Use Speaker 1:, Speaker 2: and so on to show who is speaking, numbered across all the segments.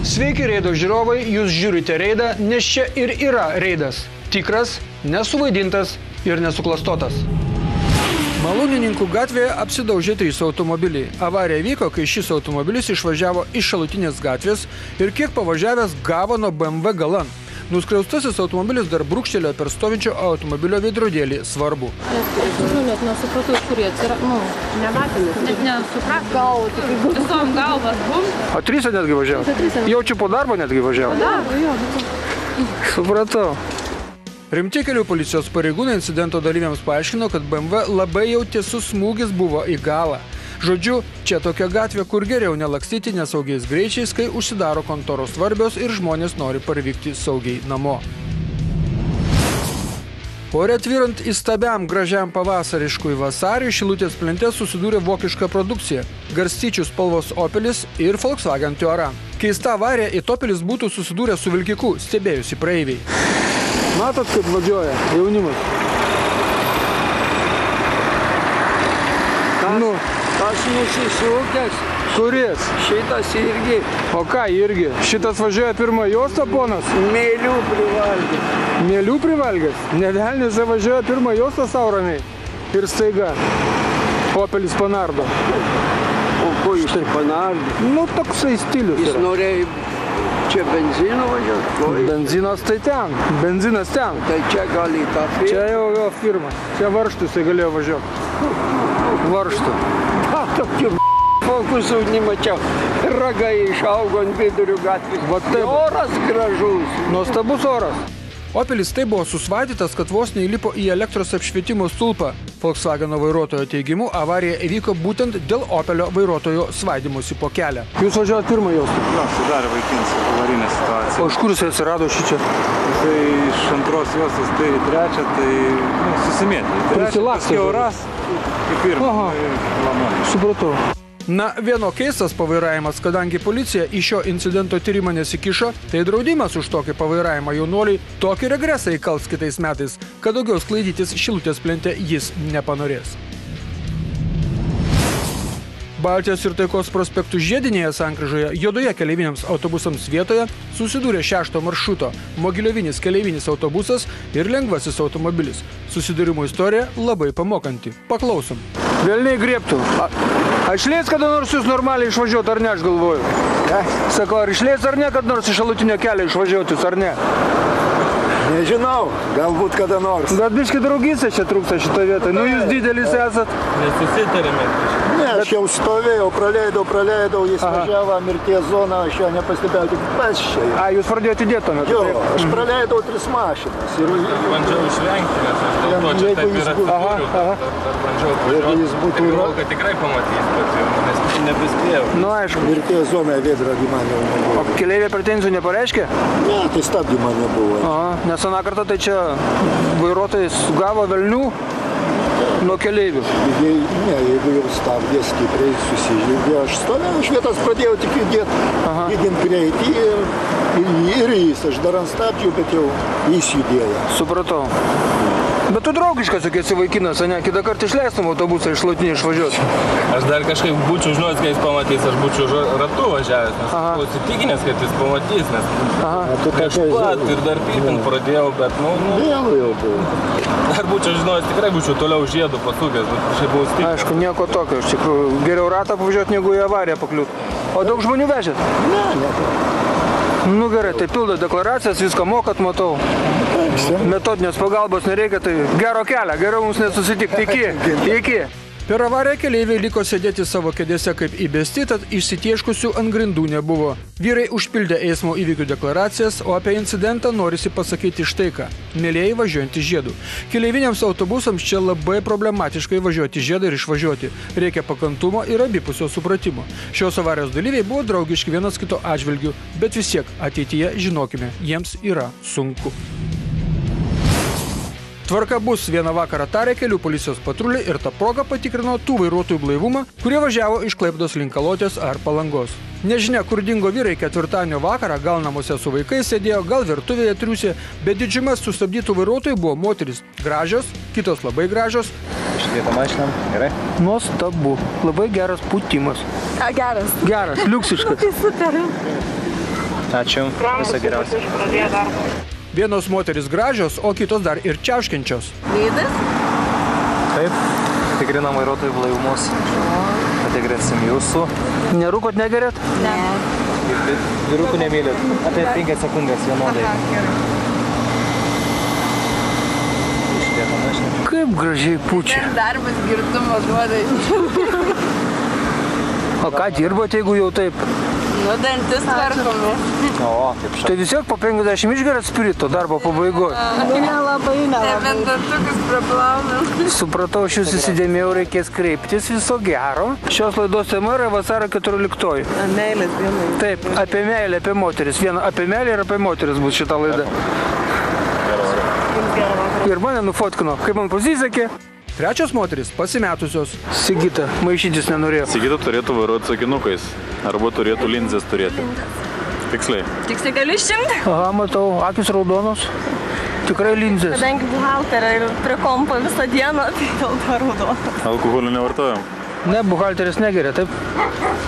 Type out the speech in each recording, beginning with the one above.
Speaker 1: Sveiki reido žiūrovai, jūs žiūrite reidą, nes čia ir yra reidas. Tikras, nesuvaidintas ir nesuklastotas. Malūnininkų gatvėje apsidaužė 3 automobiliai. Avarija vyko, kai šis automobilis išvažiavo iš šalutinės gatvės ir kiek pavažiavęs gavo nuo BMW galan. Nuskriaustasis automobilis dar brūkštelėjo per stovinčio automobilio veidrodėlį. Svarbu.
Speaker 2: Net nesupratau, iš kur jie atsirado. Nematėmės. Net nesupratau. Visom galvas bum.
Speaker 1: O 3 netgi važiavo? Jaučiu po darbo netgi važiavo?
Speaker 2: Po darbo, jo.
Speaker 1: Supratau. Rimti kelių policijos pareigūnai incidento dalyviams paaiškino, kad BMW labai jau tiesus smūgis buvo į galą. Žodžiu, čia tokia gatvė, kur geriau nelakstyti nesaugiais greičiais, kai užsidaro kontoros svarbios ir žmonės nori parvykti saugiai namo. Ore tvyrant įstabiam gražiam pavasariškui vasariui, Šilutės plente susidūrė vokiška produkcija – garstyčių spalvos Opelis ir Volkswagen Touran. Keista avarija, it Opelis būtų susidūrę su vilkiku, stebėjusi praeiviai. Matot, kaip važiuoja jaunimas?
Speaker 3: Aš nusisukęs.
Speaker 1: Kuris?
Speaker 3: Šitas irgi.
Speaker 1: O ką irgi? Šitas važiuoja pirmą juostą, ponas?
Speaker 3: Mėlių privalgęs.
Speaker 1: Mėlių privalgęs? Nevelnis važiuoja pirmą juostą sau ramiai. Ir staiga. Opelis panardo.
Speaker 3: O ko jis tai panardo?
Speaker 1: Nu, toksai stilius
Speaker 3: Jis
Speaker 1: yra.
Speaker 3: norėjo čia benzino važiuoti.
Speaker 1: Benzinas tai ten. Benzinas ten.
Speaker 3: Tai čia gali į tą firmą.
Speaker 1: Čia jau jo firma. Čia Varžtų jisai galėjo važiuoti. Varžtų.
Speaker 3: Tokių fokusų nemačiau. Ragai išaugo ant vidurių gatvės.
Speaker 1: Va taip.
Speaker 3: Oras gražus.
Speaker 1: Nuostabus oras. Opelis tai buvo susvaidytas, kad vos neįlipo į elektros apšvietimo stulpą. Volkswageno vairuotojo teigimu, avarija įvyko būtent dėl Opelio vairuotojo svaidymosi po kelią. Jūs važiuojat pirmą jaustą?
Speaker 4: Jo, sudarė vaikinis avarinę situaciją.
Speaker 1: O iš kur jisai atsirado šičia?
Speaker 4: Tai iš 2 juostos tai 3, tai susimėtė.
Speaker 1: Prisilakstė.
Speaker 4: Ras, kaip ir planuoja.
Speaker 1: Supratau. Na, vieno keistas pavairavimas, kadangi policija į šio incidento tyrimą nesikišo, tai draudimas už tokį pavairavimą jaunuoliai tokį regresą įkals kitais metais, kad daugiau sklaidytis Šilutės plente jis nepanorės. Baltijos ir Taikos prospektų žiedinėje sankryžoje juodoje keleiviniams autobusams vietoje susidūrė 6 maršruto mogiliovinis keleivinis autobusas ir lengvasis automobilis. Susidūrimo istorija labai pamokanti. Paklausom. Velniai griebtų. Ar išleis kada nors jūs normaliai išvažiuoti, ar ne, aš galvoju? Sakau, ar išleis ar ne, kad nors iš šalutinio kelio išvažiuoti jūs, ar ne?
Speaker 5: Nežinau, galbūt kada nors.
Speaker 1: Bet biški draugystė čia trūksta šitoje vietoje. Nu, jūs didelis esat.
Speaker 4: Nesusitarėme.
Speaker 5: Ne, aš jau stovėjau, praleidau, jis važiavo mirties zoną, aš jo nepastebėjau, tik pas čia.
Speaker 1: A, jūs pradėjote įdėti tuomet?
Speaker 5: Jo, aš praleidau 3 mašinas.
Speaker 4: Bandžiau išvengti, nes aš dėl to čia taip yra atsidūriau. Bandžiau atvažiuoti. Galvojau, kad tikrai pamatys, bet jau nes nebespėjau.
Speaker 1: Nu, aišku.
Speaker 5: Mirties zoną veidrodį man jau nebuvo.
Speaker 1: O keleivė pretenzijų nepareiškė?
Speaker 5: Ne, tai stabdymo nebuvo.
Speaker 1: Nes aną kartą tai čia vairuotojas gavo velnių nuo keleivių.
Speaker 5: Ne, jeigu jau stabdė stipriai, susižydė, aš stovėjau, iš vietos pradėjau tik judėti greitį ir jis, aš dar ant stabdžių, bet jau jis judėjo.
Speaker 1: Supratau. Bet tu draugiškas, sakėsi vaikinas, ne? Kitą kartą išleistum autobusą iš šalutinį išvažiuoti.
Speaker 4: Aš dar kažkaip būčiau žinojęs, kai jis pamatys, aš būčiau ratu važiavęs, nes buvau įsitikinęs, kad jis pamatys, nes prieš pat ir dar pypint pradėjau, bet
Speaker 5: Vėlu jau buvo.
Speaker 4: dar būčiau žinojęs, tikrai būčiau toliau žiedų pasukęs, bet šiaip buvau įsitikinęs.
Speaker 1: Aišku, nieko tokio, iš tikrųjų, geriau ratą pavažiuoti, negu į avariją pakliūt. O daug žmonių vežėt?
Speaker 5: Ne.
Speaker 1: Nu gerai, tai pildo deklaracijas, viską mokat, matau. Metodinės pagalbos nereikia, tai gero kelio, geriau mums nesusitikti. Iki. Per avariją keleiviai liko sėdėti savo kėdėse kaip įbesti, tad išsitieškusių ant grindų nebuvo. Vyrai užpildė eismo įvykių deklaracijas, o apie incidentą norisi pasakyti štai ką. Mielieji važiuojantys žiedų. Keleiviniams autobusams čia labai problematiškai važiuoti žiedą ir išvažiuoti. Reikia pakantumo ir abipusio supratimo. Šios avarijos dalyviai buvo draugiški vienas kito atžvilgių, bet vis tiek ateityje žinokime, jiems yra sunku. Tvarka bus, vieną vakarą tarė kelių policijos patruliai ir tą progą patikrino tų vairuotojų blaivumą, kurie važiavo iš Klaipėdos link Kalotės ar Palangos. Nežinia, kur dingo vyrai ketvirtadienio vakarą, gal namuose su vaikais sėdėjo, gal virtuvėje triūsė, bet didžiumas sustabdytų vairuotojų buvo moteris. Gražios, kitos labai gražios.
Speaker 4: Išlieta mašinam, gerai?
Speaker 1: Nuostabu, labai geras pūtimas.
Speaker 2: Geras.
Speaker 1: Geras, liuksiškas.
Speaker 2: Tai super.
Speaker 6: Ačiū. Viso geriausio.
Speaker 1: Vienos moteris gražios, o kitos dar ir čiauškiančios.
Speaker 2: Lydas?
Speaker 6: Taip, tikrinam vairuotojų blaivumus. Patikrinsim jūsų.
Speaker 1: Nerūkot, negerėt?
Speaker 2: Ne.
Speaker 6: Vyrukų nemylit. Apie 5 sekundės vienodai. Išlieka mašina.
Speaker 1: Kaip gražiai pučia.
Speaker 2: Darbas girtumo duoda.
Speaker 1: O ką dirbote, jeigu jau taip?
Speaker 2: Nu, dantis tvarkomi.
Speaker 6: O, kaip šau.
Speaker 1: Tai vis tiek po 50 išgerat spirito darbo pabaigoje.
Speaker 2: Nelabai. Nebent dantukus praplaunam.
Speaker 1: Supratau, aš jūs įsidėmėjau, reikės kreiptis, viso gero. Šios laidos tema yra vasario 14.
Speaker 2: Meilės dienai.
Speaker 1: Taip, apie meilę, apie moteris. Apie meilę ir apie moteris bus šita laida. Ir mane nufotkino, kaip man pasisekė. Trečios moteris pasimetusios. Sigita, maišytis nenorėjo.
Speaker 7: Sigita turėtų vairuoti su akinukais, arba turėtų linzės turėti. Tiksliai.
Speaker 2: Tiksliai galiu išimti?
Speaker 1: Aha, matau, akis raudonos. Tikrai linzės.
Speaker 2: Kadangi buhalterė ir prie kompo visą dieną, tai dėl to raudono.
Speaker 7: Alkoholį nevartojam.
Speaker 1: Ne, buhalteris negeria, taip?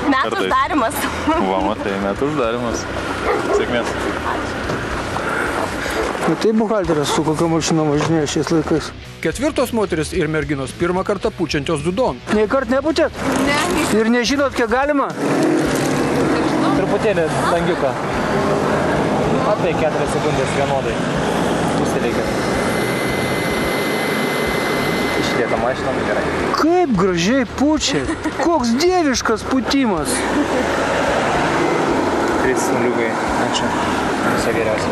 Speaker 2: Metų uždarimas.
Speaker 7: Va, matai, metų uždarimas. Sėkmės.
Speaker 1: Tai buhalteris su kokia mašina važinėja šiais laikais. Ketvirtos moteris ir merginos pirmą kartą pučiančios dudon. Nei kart neputėt?
Speaker 2: Ne.
Speaker 1: Ir nežinot, kiek galima?
Speaker 6: Truputėlį langiuką. Apie 4 sekundės vienodai. Pustelėkit. Išlieka mašina, gerai.
Speaker 1: Kaip gražiai pučia. Koks dieviškas putimas.
Speaker 6: 3 smuliukai. Ačiū. Viso geriausio.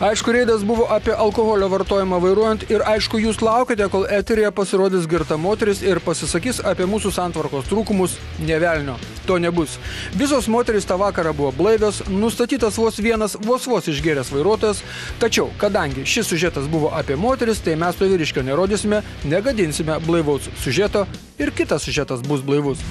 Speaker 1: Aišku, reidas buvo apie alkoholio vartojimą vairuojant ir aišku, jūs laukite, kol eteryje pasirodys girta moteris ir pasisakys apie mūsų santvarkos trūkumus. Nė velnio. To nebus. Visos moterys tą vakarą buvo blaivios, nustatytas vos vienas vos išgėręs vairuotojas, tačiau, kadangi šis siužetas buvo apie moteris, tai mes to vyriškio nerodysime, negadinsime blaivaus siužeto ir kitas siužetas bus blaivus.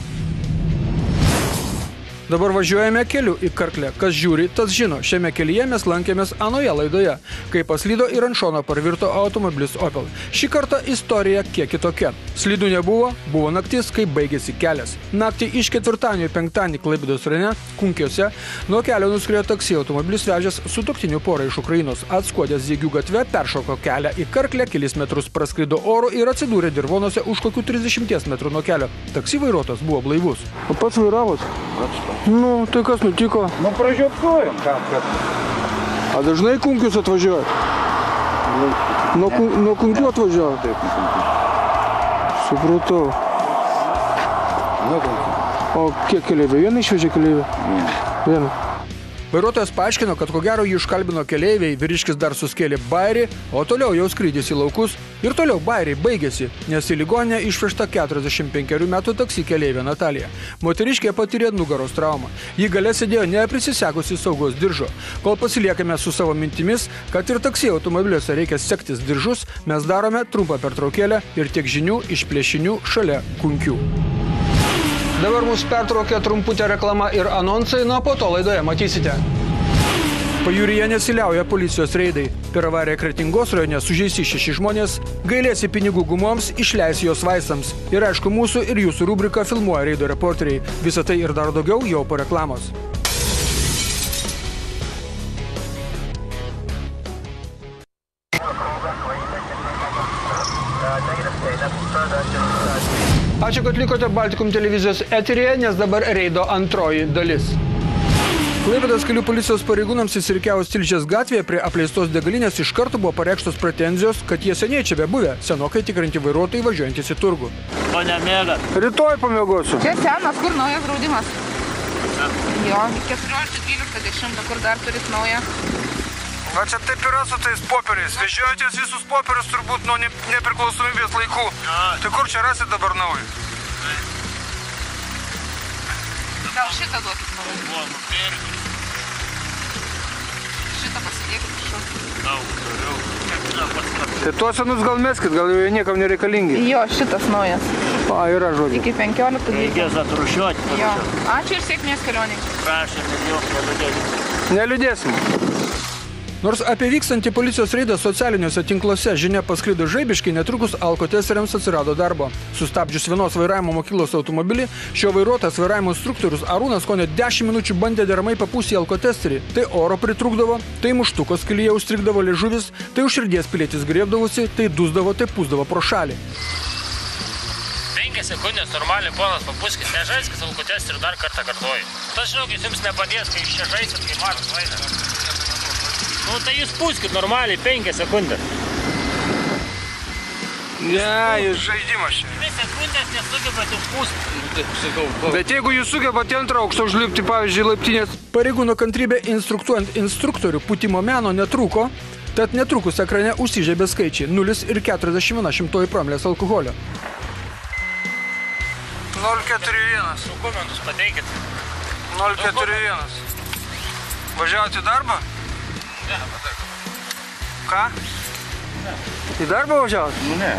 Speaker 1: Dabar važiuojame keliu į Karklę. Kas žiūri, tas žino. Šiame kelyje mes lankėmės anoje laidoje, kai paslydo ir ant šono parvirto automobilis Opel. Šį kartą istorija kiek kitokia. Slidų nebuvo, buvo naktis, kai baigėsi kelias. Naktį iš ketvirtadienio į penktadienį Klaipėdos rajone, Kunkiuose, nuo kelio nuskriejo taksi automobilis vežęs sutuoktinių porą iš Ukrainos. Atskuodęs Zygių gatve, peršoko kelią į Karklę, kelis metrus praskrido oru ir atsidūrė dirvonuose už kokių 30 metrų nuo kelio. Taksi vairuotojas buvo blaivus. O pats vairavot? Nu, tai kas nutiko?
Speaker 6: Nu, pražiopsojom.
Speaker 1: A dažnai Kunkius atvažiuoja? Nuo Kunkių atvažiuoja?
Speaker 7: Taip,
Speaker 1: Supratau. O kiek keleivių? Vieną išvežė keleivių? Vieną. Vairuotojas paaiškino, kad ko gero jį užkalbino keleiviai, vyriškis dar suskėlė bairį, o toliau jau skrydis į laukus ir toliau bairiai baigėsi, nes į ligoninę išvežta 45 metų taksi keleivė Natalija. Moteriškė patyrė nugaros traumą. Ji gale sėdėjo neprisisekusi saugos diržo. Kol pasiliekame su savo mintimis, kad ir taksi automobiliuose reikia sektis diržus, mes darome trumpą pertraukėlę ir tiek žinių iš plėšinių šalia Kunkių. Dabar mūsų pertraukė trumputė reklama ir anonsai, nuo po to laidoje matysite. Pajūryje nesiliauja policijos reidai. Per avariją Kretingos rajone sužeisti 6 žmonės, gailėsi pinigų gumoms, išleisi jos vaistams. Ir aišku, mūsų ir jūsų rubrika filmuoja reido reporteriai. Visą tai ir dar daugiau jau po reklamos. Ačiū, kad likote Baltikum televizijos eteryje, nes dabar reido antroji dalis. Klaipėdos kelių policijos pareigūnams įsirikiavus Tilžės gatvėje prie apleistos degalinės iš karto buvo pareikštos pretenzijos, kad jie seniai čia bebuvę, senokai tikrinti vairuotojai važiuojantys į turgų.
Speaker 8: O nemėgat?
Speaker 1: Rytoj pamiegosiu.
Speaker 2: Čia senas, kur naujas draudimas? Jo, 14-12-10, kur dar turit naują?
Speaker 1: Va čia taip yra su tais popieriais. Vežiojatės visus popierius turbūt nuo nepriklausomybės laikų. Tai kur čia rasit dabar naują?
Speaker 2: Gal šitą duokit naują? Šitą pasidėkit prašau.
Speaker 1: Tai tuos senus gal meskit, gal jau niekam nereikalingi.
Speaker 2: Jo, šitas naujas.
Speaker 1: Yra žodžiu.
Speaker 2: Iki 15 dienų.
Speaker 8: Reikės atrušiuoti.
Speaker 2: Jo. Ačiū ir sėkmės kelionėj.
Speaker 8: Prašom, ir jau neliūdėsim.
Speaker 1: Neliūdėsim. Nors apie vykstantį policijos reidą socialiniuose tinkluose žinia pasklido žaibiškai, netrukus alkotesteriams atsirado darbo. Sustabdžius vienos vairavimo mokyklos automobilį, šio vairuotojas vairavimo instruktorius Arūnas kone 10 minučių bandė deramai papūsti alkotesterį. Tai oro pritrūkdavo, tai muštukos kelyje užstrigdavo liežuvis, tai už širdies pilietis griebdavosi, tai dusdavo, tai pūsdavo pro šalį.
Speaker 8: 5 sekundės normaliai, ponas, papuskit, nežaiskis alkotesterį dar kartą kartuoju. Tas, žinokit, jums nepadės, kai iš čia žaisit, kai mažas vaikas. Nu, tai jūs pūskit normaliai, 5 sekundės.
Speaker 1: Ne, jūs žaidimas čia.
Speaker 8: 2 sekundės nesugebat išpūsti.
Speaker 1: Bet jeigu jūs sugebate antrą aukštą užlipti, pavyzdžiui, laiptinės. Pareigūno kantrybė instruktuojant instruktorių pūtimo meno netrūko, tad netrukus ekrane užsižiebė skaičiai 0 ir 41 promilės alkoholio. 041.
Speaker 8: Dokumentus pateikit.
Speaker 1: 041. Važiavote į darbą?
Speaker 8: Ne, pateikit.
Speaker 1: Ką? Į darbą važiavote?
Speaker 8: Nu, ne.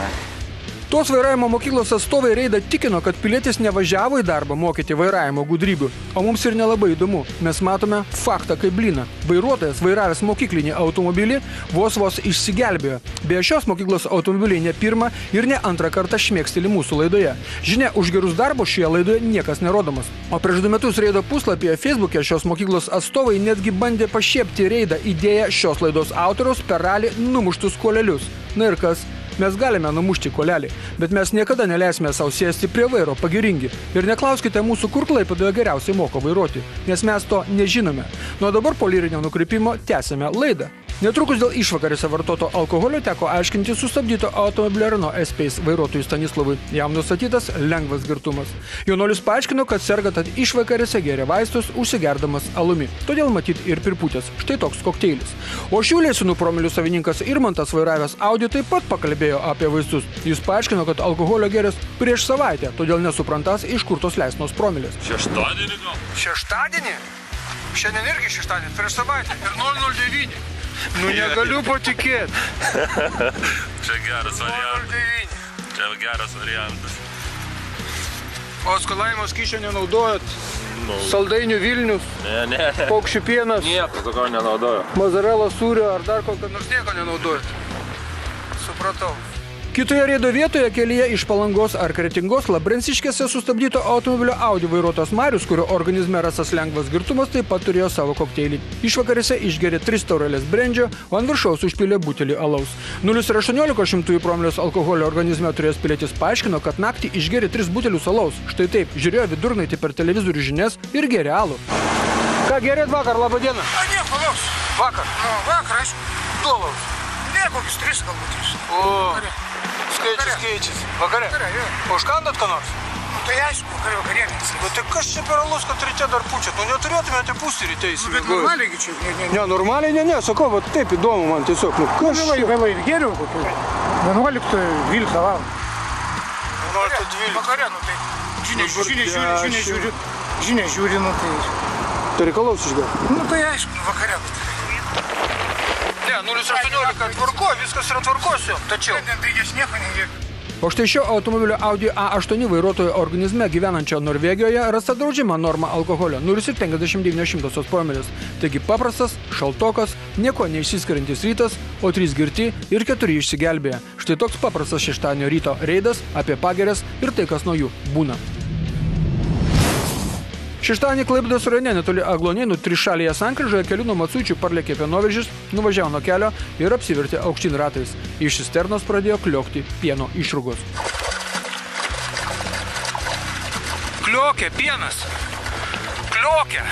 Speaker 1: Tos vairavimo mokyklos atstovai reidą tikino, kad pilietis nevažiavo į darbą mokyti vairavimo gudrybių. O mums ir nelabai įdomu. Mes matome faktą kaip blyną. Vairuotojas, vairavęs mokyklinį automobilį, vos išsigelbėjo. Beje, šios mokyklos automobiliai ne pirmą ir ne antrą kartą šmėksteli mūsų laidoje. Žinia, už gerus darbus šioje laidoje niekas nerodomas. O prieš 2 metus reido puslapyje Facebook'e šios mokyklos atstovai netgi bandė pašiepti reidą idėją šios laidos autoriaus per ralį numuštus kuolelius. Na ir kas? Mes galime numušti kuolelį, bet mes niekada neleisime savo sėsti prie vairo pagiringi. Ir neklauskite mūsų, kur Klaipėdoje geriausiai moko vairuoti, nes mes to nežinome. Nuo dabar po lyrinio nukrypimo tęsime laidą. Netrukus dėl išvakarėse vartoto alkoholio teko aiškinti sustabdyto automobilio Renault S-Pace vairuotojui Stanislavui. Jam nustatytas lengvas girtumas. Jaunuolis paaiškino, kad serga, tad išvakarėse gėrė vaistus, užsigerdamas alumi. Todėl matyt ir pripūtęs. Štai toks kokteilis. O šių lėsinų promilių savininkas Irmantas, vairavęs Audi, taip pat pakalbėjo apie vaistus. Jis paaiškino, kad alkoholio gėręs prieš savaitę, todėl nesuprantas, iš kur tos leisinos promilės.
Speaker 4: Šeštadienį gal?
Speaker 1: Šeštadienį? Šiandien irgi šeštadienį, prieš savaitę. Ir 009. Nu, negaliu patikėti.
Speaker 4: Čia geras variantas. Čia geras variantas.
Speaker 1: O skalaimo skysčio nenaudojat? Saldainių Vilnius?
Speaker 4: Ne.
Speaker 1: Paukščių pienas?
Speaker 4: Nieko tokio nenaudoju.
Speaker 1: Mozzarella sūrio ar dar kokio nors nieko nenaudojat? Supratau. Kitoje reido vietoje kelyje iš Palangos ar Kretingos Labrensiškėse sustabdyto automobilio Audi vairuotojas Marius, kurio organizme rastas lengvas girtumas, taip pat turėjo savo kokteilį. Išvakarėse išgėrė 3 taurelės brendžio, o ant viršaus užpylė butelį alaus. 0,18 promilės alkoholio organizme turėjęs pilietis paaiškino, kad naktį išgėrė 3 butelius alaus. Štai taip, žiūrėjo vidurnaktį per televizorių žinias ir gėrė alų. Ką gėrėt vakar, laba diena?
Speaker 9: Nieko, alaus.
Speaker 1: Vakar?
Speaker 9: Nu, vakar, aišku.
Speaker 1: 2 alaus.
Speaker 9: Ne, kokius 3 galbūt 3.
Speaker 1: O, skaičius keičiasi. Vakare?
Speaker 9: Vakare, jo.
Speaker 1: O užkandat ką nors?
Speaker 9: Nu, tai aišku, vakarienės.
Speaker 1: Bet tai kas čia per alus, kad ryte dar pučiat? Nu, neturėtumėte pūsti ryte įsimėgojus.
Speaker 9: Bet normaliai čia, ne.
Speaker 1: Ne, normaliai, ne, sakau, va taip įdomu man tiesiog. Nu, kas čia?
Speaker 9: Vėlai geriau, kokiu 11-12 val.
Speaker 1: 11-12.
Speaker 9: Vakare, nu tai žinia žiūri, nu tai...
Speaker 1: Tai reikalaus išgėr?
Speaker 9: Nu tai aišku, vakare.
Speaker 1: Ne, 0,18 tvarko, viskas yra tvarkosiu, tačiau.
Speaker 9: Tai aš nieko negėriu.
Speaker 1: O štai šio automobilio Audi A8 vairuotojo organizme gyvenančio Norvegijoje rasta draudžiama norma alkoholio 0,59 promilės. Taigi paprastas, šaltokas, nieko neišsiskiriantis rytas, o 3 girti ir 4 išsigelbėję. Štai toks paprastas šeštadienio ryto reidas apie pagirias ir tai, kas nuo jų būna. Šeštadienį Klaipėdos rajone netoli Aglonėnų trišalėje sankryžoje kelių nuo Macuičių parlėkė pienovežis, nuvažiavo nuo kelio ir apsivertė aukštyn ratais. Iš cisternos pradėjo kliokti pieno išrūgos. Kliokė pienas! Kliokė!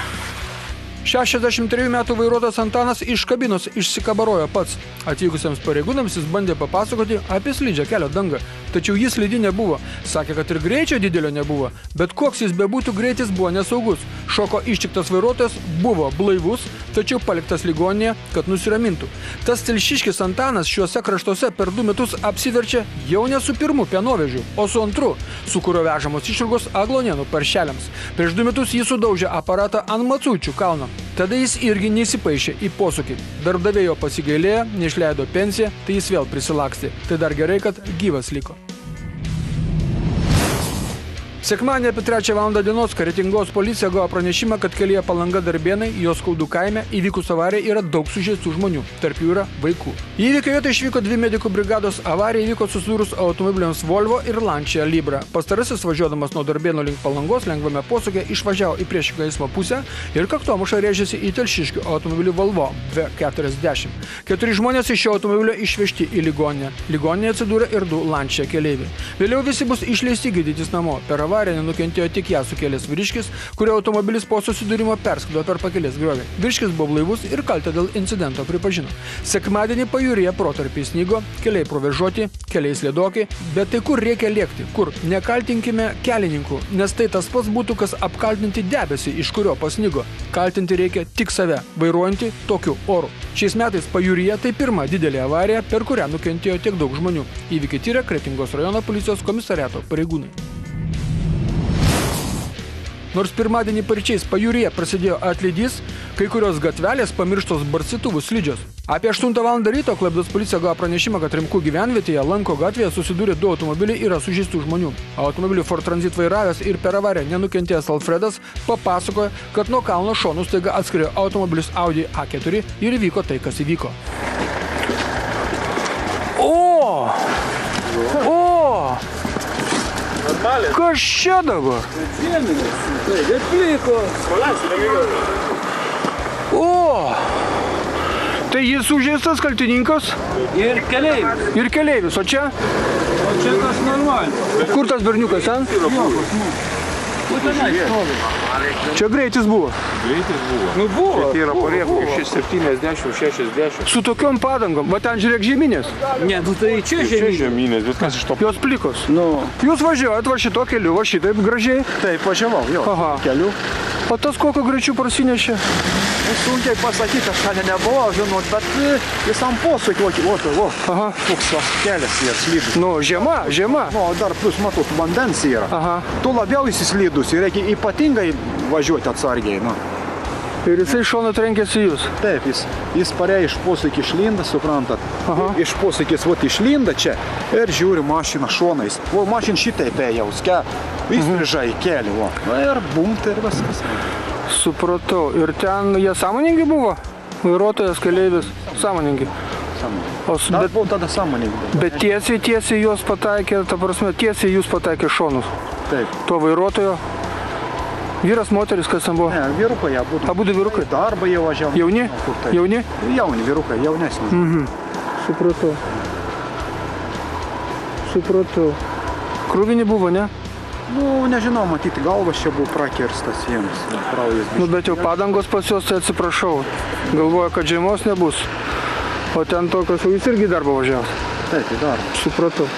Speaker 1: 63 metų vairuotojas Antanas iš kabinos išsikabarojo pats. Atvykusiems pareigūnams jis bandė papasakoti apie slidžią kelio dangą. Tačiau jis slidi nebuvo. Sakė, kad ir greičio didelio nebuvo. Bet koks jis bebūtų, greitis buvo nesaugus. Šoko ištiktas vairuotojas buvo blaivus, tačiau paliktas ligoninėje, kad nusiramintų. Tas telšiškis Antanas šiuose kraštuose per 2 metus apsiverčia jau ne su pirmu pienovežiu, o su antru, su kurio vežamos išrūgos Aglonėnų paršeliams. Prieš 2 metus jis sudaužė aparatą ant Macuičių kalno. Tada jis irgi neįsipaišė į posūkį. Darbdavėjo pasigailėjo, neišleido pensiją, tai jis vėl prisilakstė. Tai dar gerai, kad gyvas liko. Sekmadienį apie 3 valandą dienos Kretingos policija gavo pranešimą, kad kelyje Palanga Darbėnai, Joskaudų kaime įvykus avarijai yra daug sužeistų žmonių, tarp jų yra vaikų. Į įvykio vietą išvyko 2 medikų brigados. Avarija įvyko susidūrus automobiliams Volvo ir Lancia Libra. Pastarasis važiuodamas nuo Darbėnų link Palangos lengvame posūkyje išvažiavo į priešingą eismo pusę ir kaktomuša rėžėsi į Telšiškių automobilį Volvo V40. 4 žmonės iš šio automobilio išvežti į ligoninę. Ligoninėje atsidūrė ir 2 Lancia keleiviai. Vėliau visi bus išleisti gydytis namo. Per avariją nenukentėjo tik ją sukėlęs vyriškis, kurio automobilis po susidūrimo perskrido per pakelės griovį. Vyriškis buvo blaivus ir kaltę dėl incidento pripažino. Sekmadienį pajūryje protarpiais snigo, keliai provėžoti, keliai slėdoki, bet tai kur reikia lėkti? Kur? Nekaltinkime kelininkų, nes tai tas pats būtų, kas apkaltinti debesį, iš kurio pasnigo. Kaltinti reikia tik save, vairuojantį tokiu oru. Šiais metais pajūryje tai pirma didelė avarija, per kurią nukentėjo tiek daug žmonių. Įvykį tyrė Kretingos rajono policijos komisariato pareigūnai. Nors pirmadienį paryčiais pajūryje prasidėjo atlydys, kai kurios gatvelės pamirštos barstytuvų slidžios. Apie 8 valandą ryto Klaipėdos policija gavo pranešimą, kad Rimkų gyvenvietėje Lanko gatvėje susidūrė 2 automobiliai ir yra sužeistų žmonių. Automobilį Ford Transit vairavęs ir per avariją nenukentėjęs Alfredas papasakojo, kad nuo kalno šonų staiga atskriejo automobilis Audi A4 ir įvyko tai, kas įvyko. Kas čia dabar? Tai jis sužeistas kaltininkas?
Speaker 3: Ir keleivis.
Speaker 1: Ir keleivis, o čia?
Speaker 3: O čia tas normaliai.
Speaker 1: Kur tas berniukas, ten? Čia greitis buvo?
Speaker 4: Greitis buvo.
Speaker 1: Nu buvo.
Speaker 4: Tai yra porėkų 70, 60.
Speaker 1: Su tokiom padangom, va ten žiūrėk žeminės.
Speaker 3: Ne, nu tai čia
Speaker 4: žeminės, bet kas iš to?
Speaker 1: Jos plikos.
Speaker 3: Nu.
Speaker 1: Jūs važiuojat va šito keliu, va šitaip gražiai.
Speaker 5: Taip, važiavau, jo, keliu.
Speaker 1: O tas kokio greičiu prasinešė?
Speaker 5: Sunkiai pasakyti, kažką nebuvo, žinot, bet visam posūkį, koks kelias yra slidus.
Speaker 1: Nu, žiema.
Speaker 5: Nu, dar plus matot, vandens yra.
Speaker 1: Aha.
Speaker 5: Tu labiau įsislydus ir reikia ypatingai važiuoti atsargiai. Nu.
Speaker 1: Ir jisai šonu trenkėsi jūs?
Speaker 5: Taip, jis parėjo iš posūkį išlinda, suprantat.
Speaker 1: Aha.
Speaker 5: Iš posūkis išlinda čia ir žiūri mašiną šonais. O mašin šitaip ėjau, įstriža į kelią. Ir bumt ir viskas.
Speaker 1: Supratau. Ir ten jie sąmoningi buvo? Vairuotojas, keleivis, sąmoningi.
Speaker 5: Dar buvo tada sąmoningi.
Speaker 1: Bet tiesiai jos pataikė, ta prasme, tiesiai jūs pataikė šonus.
Speaker 5: Taip.
Speaker 1: To vairuotojo. Vyras, moteris, kas ten buvo?
Speaker 5: Ne, vyrukai abudu.
Speaker 1: Abudu vyrukai?
Speaker 5: Darbą jau važiavo.
Speaker 1: Jauni? Jauni?
Speaker 5: Jauni vyrukai, jaunesni.
Speaker 1: Supratau. Krūvinį buvo, ne?
Speaker 5: Nu, nežinau, matyti, galvas čia buvo prakirstas jiems.
Speaker 1: Nu, bet jau padangos pas juos, tai atsiprašau. Galvoju, kad žiemos nebus. O ten tokios, o jūs irgi darbą važiavot?
Speaker 5: Taip, į darbą.
Speaker 1: Supratau.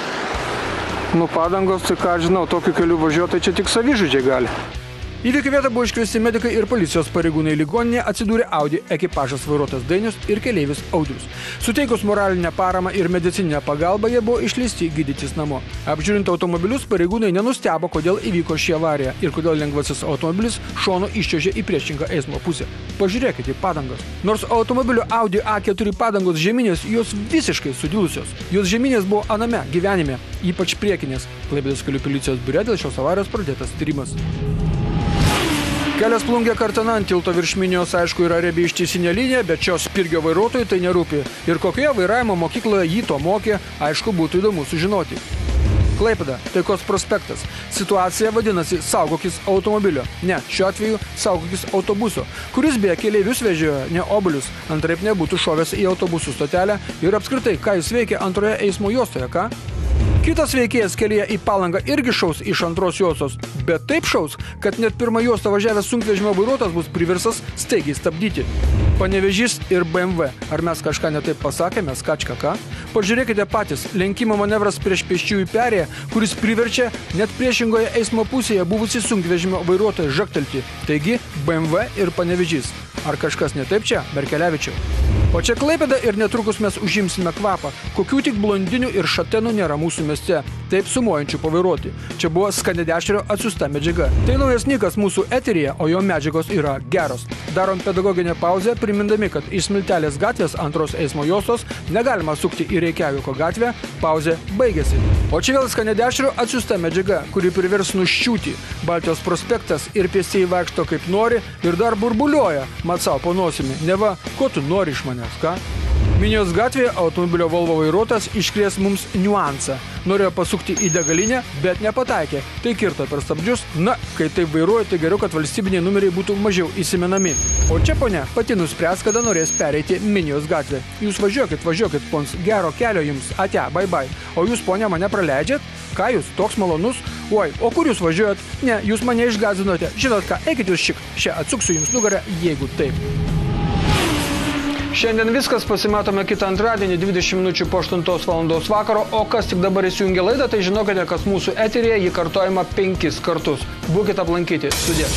Speaker 1: Nu, padangos, tai ką žinau, tokiu keliu važiuoti, tai čia tik savižudžiai gali. Įvykio vietą buvo iškviesti medikai ir policijos pareigūnai. Ligoninėje atsidūrė Audi ekipažas vairuotojas Dainius ir keleivis Audrius. Suteikus moralinę paramą ir medicininę pagalbą, jie buvo išleisti gydytis namo. Apžiūrint automobilius, pareigūnai nenustebo, kodėl įvyko ši avarija ir kodėl lengvasis automobilis šonu iščiuožė į priešingą eismo pusę. Pažiūrėkite į padangas. Nors automobilio Audi A4 padangos žeminės, jos visiškai sudilusios. Jos žeminės buvo aname gyvenime, ypač priekinės. Klaipėdos kelių policijos biure dėl šios avarijos pradėtas tyrimas. Kelias plungė Kartana ant tilto virš Minijos, aišku, yra riebi ištisinė linija, bet šios spirgio vairuotojui tai nerūpi. Ir kokioje vairavimo mokykloje jį to mokė, aišku, būtų įdomu sužinoti. Klaipėda, Taikos prospektas. Situacija vadinasi saugokis automobilio. Ne, šiuo atveju saugokis autobuso, kuris beje keleivius vežiojo, ne obuolius, antraip nebūtų šovęs į autobusų stotelę ir apskritai, ką jis veikia antroje eismo juostoje, ką? Kitas veikėjas kelyje į Palangą irgi šaus iš antros juostos, bet taip šaus, kad net pirmą juostą važiavęs sunkvežimio vairuotojas bus priverstas staigiai stabdyti. Panevėžys ir BMW. Ar mes kažką netaip pasakėme, skačka ką? Pažiūrėkite patys, lenkimo manevras prieš pėsčiųjų perėją, kuris priverčia net priešingoje eismo pusėje buvusį sunkvežimio vairuotoją žagtelti. Taigi BMW ir Panevėžys. Ar kažkas netaip čia, Merkelevičiau? O čia Klaipėda ir netrukus mes užimsime kvapą. Kokių tik blondinių ir šatenų nėra mūsų mieste. Taip sumuojančių pavairuoti. Čia buvo Skanidešerio atsiųsta medžiaga. Tai naujas Nikas mūsų eteryje, o jo medžiagos yra geros. Darom pedagoginę pauzę, primindami, kad iš Smiltelės gatvės antros eismo juostos negalima sukti į Reikjaviko gatvę. Pauzė baigėsi. O čia vėl Skanidešerio atsiųsta medžiaga, kuri privers nuščiūti. Baltijos prospektas ir pėstieji vaikšto kaip nori ir dar burbuliuoja. Mat sau po nosimi. Neva, ko tu nori iš manęs, ką? Minijos gatvėje automobilio Volvo vairuotojas iškrės mums niuansą. Norėjo pasukti į degalinę, bet nepataikė. Tai kirto per stabdžius. Na, kai taip vairuoja, tai geriau, kad valstybiniai numeriai būtų mažiau įsimenami. O čia ponia pati nuspręs, kada norės pereiti Minijos gatvę. Jūs važiuokit, pons, gero kelio jums, ate, bye bye. O jūs, ponia, mane praleidžiat? Ką jūs, toks malonus? Oi, o kur jūs važiuojat? Ne, jūs mane išgąsdinote. Žinot ką, eikit jūs šik. Čia atsuksiu jums nugarą, jeigu taip. Šiandien viskas, pasimatome kitą antradienį 20 minučių po 8 valandos vakaro, o kas tik dabar įsijungia laidą, tai žinokite, kad mūsų eteryje jį kartojama 5 kartus. Būkite aplankyti. Sudie.